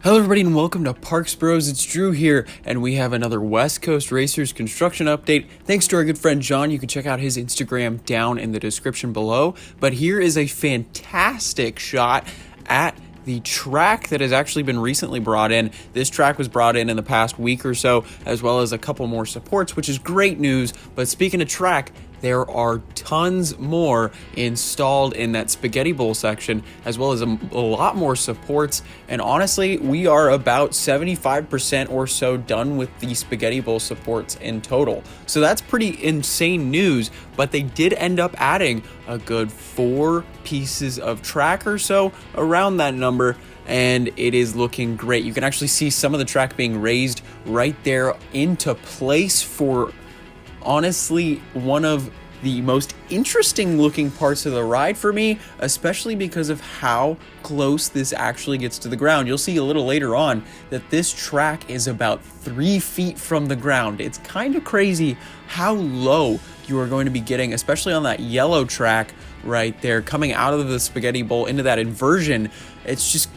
Hello everybody and welcome to Parks Bros. It's Drew here, and we have another West Coast Racers construction update. Thanks to our good friend John. You can check out his Instagram down in the description below. But here is a fantastic shot at the track that has actually been recently brought in. This track was brought in the past week or so, as well as a couple more supports, which is great news. But speaking of track, there are tons more installed in that spaghetti bowl section, as well as a lot more supports. And honestly, we are about 75% or so done with the spaghetti bowl supports in total. So that's pretty insane news, but they did end up adding a good 4 pieces of track or so around that number, and it is looking great. You can actually see some of the track being raised right there into place for honestly one of the most interesting looking parts of the ride for me, especially because of how close this actually gets to the ground. You'll see a little later on that this track is about 3 feet from the ground. It's kind of crazy how low you are going to be getting, especially on that yellow track right there coming out of the spaghetti bowl into that inversion. It's just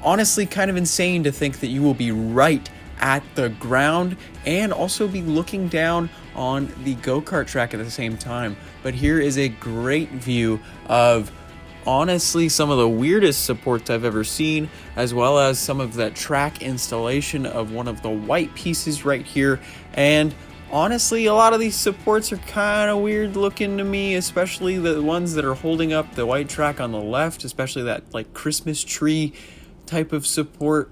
honestly kind of insane to think that you will be right at the ground and also be looking down on the go-kart track at the same time. But here is a great view of honestly some of the weirdest supports I've ever seen, as well as some of that track installation of one of the white pieces right here. And honestly, a lot of these supports are kind of weird looking to me, especially the ones that are holding up the white track on the left, especially that like Christmas tree type of support.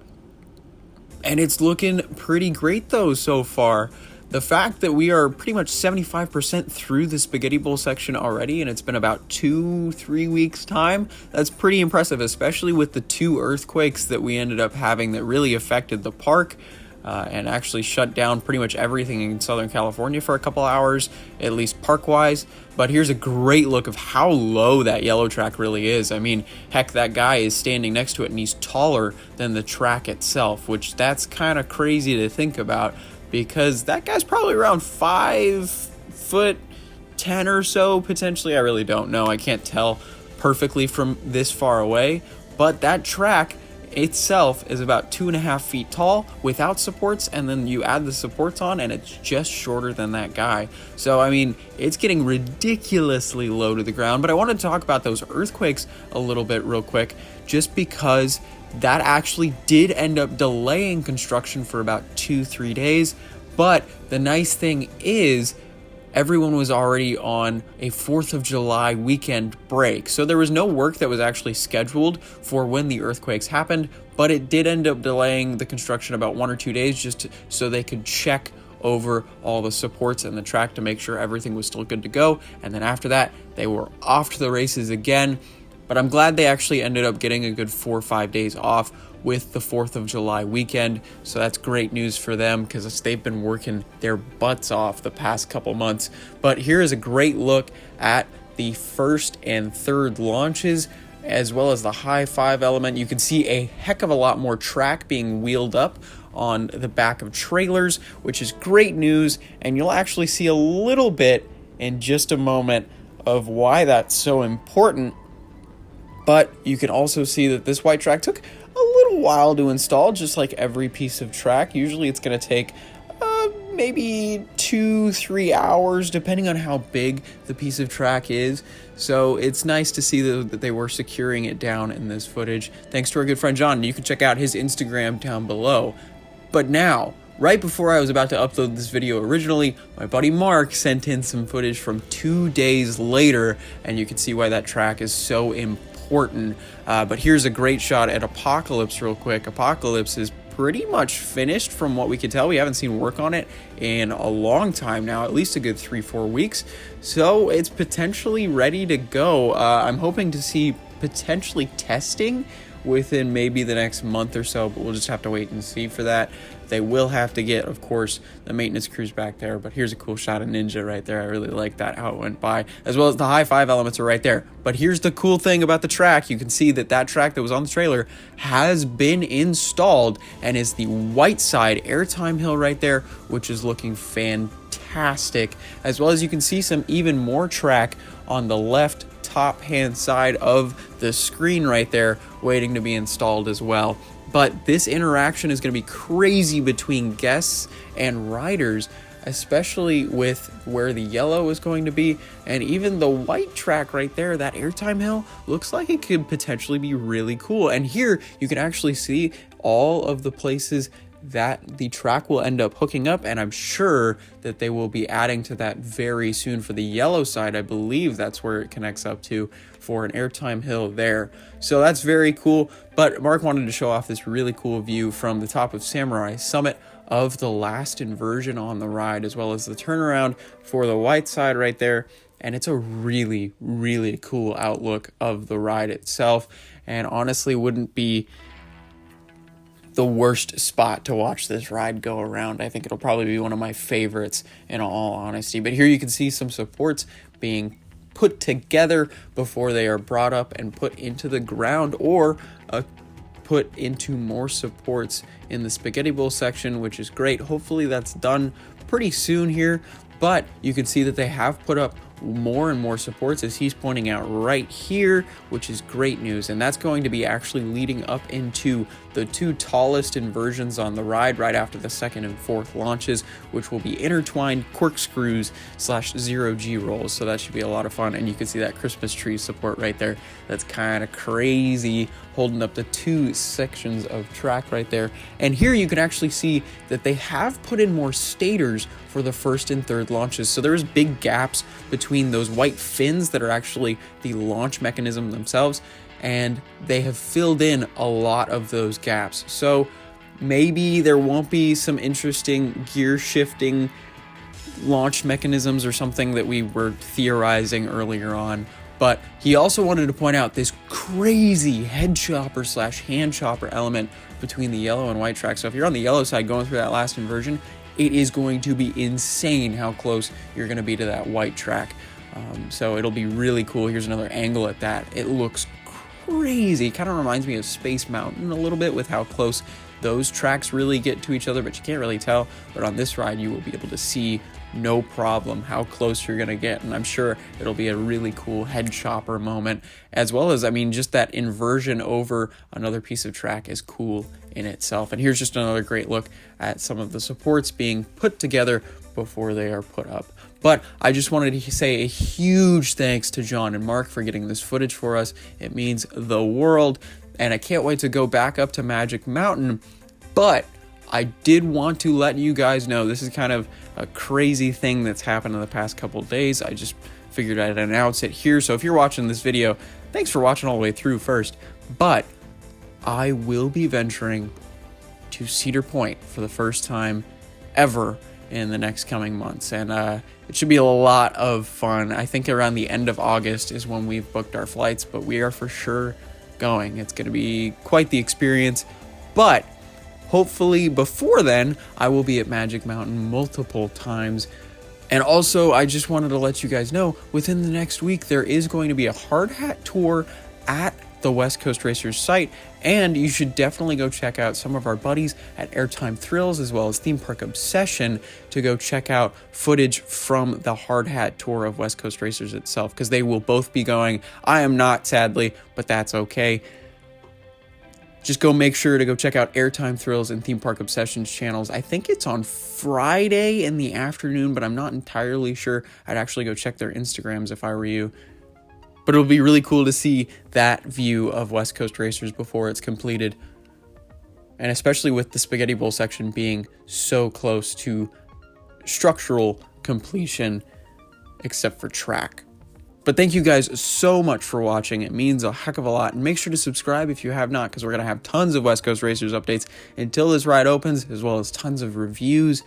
And it's looking pretty great though so far. The fact that we are pretty much 75% through the spaghetti bowl section already, and it's been about 2-3 weeks time, that's pretty impressive, especially with the 2 earthquakes that we ended up having that really affected the park and actually shut down pretty much everything in Southern California for a couple hours, at least park-wise. But here's a great look of how low that yellow track really is. I mean, heck, that guy is standing next to it and he's taller than the track itself, which that's kind of crazy to think about, because that guy's probably around 5'10" or so, potentially. I really don't know. I can't tell perfectly from this far away, but that track itself is about 2.5 feet tall without supports, and then you add the supports on and it's just shorter than that guy. So I mean, it's getting ridiculously low to the ground. But I want to talk about those earthquakes a little bit real quick, just because that actually did end up delaying construction for about 2-3 days. But the nice thing is everyone was already on a 4th of July weekend break. So there was no work that was actually scheduled for when the earthquakes happened, but it did end up delaying the construction about 1 or 2 days so they could check over all the supports and the track to make sure everything was still good to go. And then after that, they were off to the races again. But I'm glad they actually ended up getting a good 4 or 5 days off with the 4th of July weekend. So that's great news for them, because they've been working their butts off the past couple months. But here is a great look at the first and third launches, as well as the high 5 element. You can see a heck of a lot more track being wheeled up on the back of trailers, which is great news. And you'll actually see a little bit in just a moment of why that's so important. But you can also see that this white track took a little while to install, just like every piece of track. Usually it's going to take maybe 2-3 hours, depending on how big the piece of track is. So it's nice to see that they were securing it down in this footage. Thanks to our good friend John. You can check out his Instagram down below. But now, right before I was about to upload this video originally, my buddy Mark sent in some footage from 2 days later, and you can see why that track is so important. But here's a great shot at Apocalypse real quick. Apocalypse is pretty much finished from what we can tell. We haven't seen work on it in a long time now, at least a good 3-4 weeks. So it's potentially ready to go. I'm hoping to see potentially testing within maybe the next month or so, but we'll just have to wait and see for that. They will have to get, of course, the maintenance crews back there. But here's a cool shot of Ninja right there. I really like that, how it went by, as well as the high 5 elements are right there. But here's the cool thing about the track. You can see that that track that was on the trailer has been installed and is the white side airtime hill right there, which is looking fantastic. As well as you can see some even more track on the left top hand side of the screen right there, waiting to be installed as well. But this interaction is going to be crazy between guests and riders, especially with where the yellow is going to be, and even the white track right there, that airtime hill, looks like it could potentially be really cool. And here you can actually see all of the places that the track will end up hooking up, and I'm sure that they will be adding to that very soon. For the yellow side, I believe that's where it connects up to for an airtime hill there. So that's very cool. But Mark wanted to show off this really cool view from the top of Samurai Summit of the last inversion on the ride, as well as the turnaround for the white side right there. And it's a really, really cool outlook of the ride itself, and honestly wouldn't be the worst spot to watch this ride go around. I think it'll probably be one of my favorites in all honesty. But here you can see some supports being put together before they are brought up and put into the ground, or put into more supports in the spaghetti bowl section, which is great. Hopefully that's done pretty soon here, but you can see that they have put up more and more supports, as he's pointing out right here, which is great news. And that's going to be actually leading up into the two tallest inversions on the ride right after the second and fourth launches, which will be intertwined corkscrews / 0G rolls. So that should be a lot of fun. And you can see that Christmas tree support right there. That's kind of crazy, holding up the two sections of track right there. And here you can actually see that they have put in more stators for the first and third launches. So there's big gaps between those white fins that are actually the launch mechanism themselves, and they have filled in a lot of those gaps. So maybe there won't be some interesting gear shifting launch mechanisms or something that we were theorizing earlier on. But he also wanted to point out this crazy head chopper / hand chopper element between the yellow and white track. So if you're on the yellow side going through that last inversion, it is going to be insane how close you're going to be to that white track. So it'll be really cool. Here's another angle at that. It looks crazy. Kind of reminds me of Space Mountain a little bit with how close those tracks really get to each other, but you can't really tell. But on this ride, you will be able to see no problem how close you're going to get. And I'm sure it'll be a really cool head chopper moment, as well as, I mean, just that inversion over another piece of track is cool in itself. And here's just another great look at some of the supports being put together before they are put up. But I just wanted to say a huge thanks to John and Mark for getting this footage for us. It means the world, and I can't wait to go back up to Magic Mountain. But I did want to let you guys know this is kind of a crazy thing that's happened in the past couple of days. I just figured I'd announce it here. So if you're watching this video, thanks for watching all the way through first. But I will be venturing to Cedar Point for the first time ever in the next coming months, and it should be a lot of fun. I think around the end of August is when we've booked our flights, but we are for sure going. It's going to be quite the experience, but hopefully before then I will be at Magic Mountain multiple times. And also, I just wanted to let you guys know, within the next week there is going to be a hard hat tour at the West Coast Racers site, and you should definitely go check out some of our buddies at Airtime Thrills as well as Theme Park Obsession to go check out footage from the hard hat tour of West Coast Racers itself, because they will both be going. I am not, sadly, but that's okay. Just go make sure to go check out Airtime Thrills and Theme Park Obsession's channels. I think it's on Friday in the afternoon, but I'm not entirely sure. I'd actually go check their Instagrams if I were you. But it'll be really cool to see that view of West Coast Racers before it's completed. And especially with the Spaghetti Bowl section being so close to structural completion, except for track. But thank you guys so much for watching. It means a heck of a lot. And make sure to subscribe if you have not, because we're going to have tons of West Coast Racers updates until this ride opens, as well as tons of reviews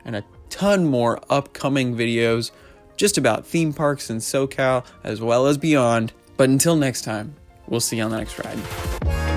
and a ton more upcoming videos just about theme parks in SoCal as well as beyond. But until next time, we'll see you on the next ride.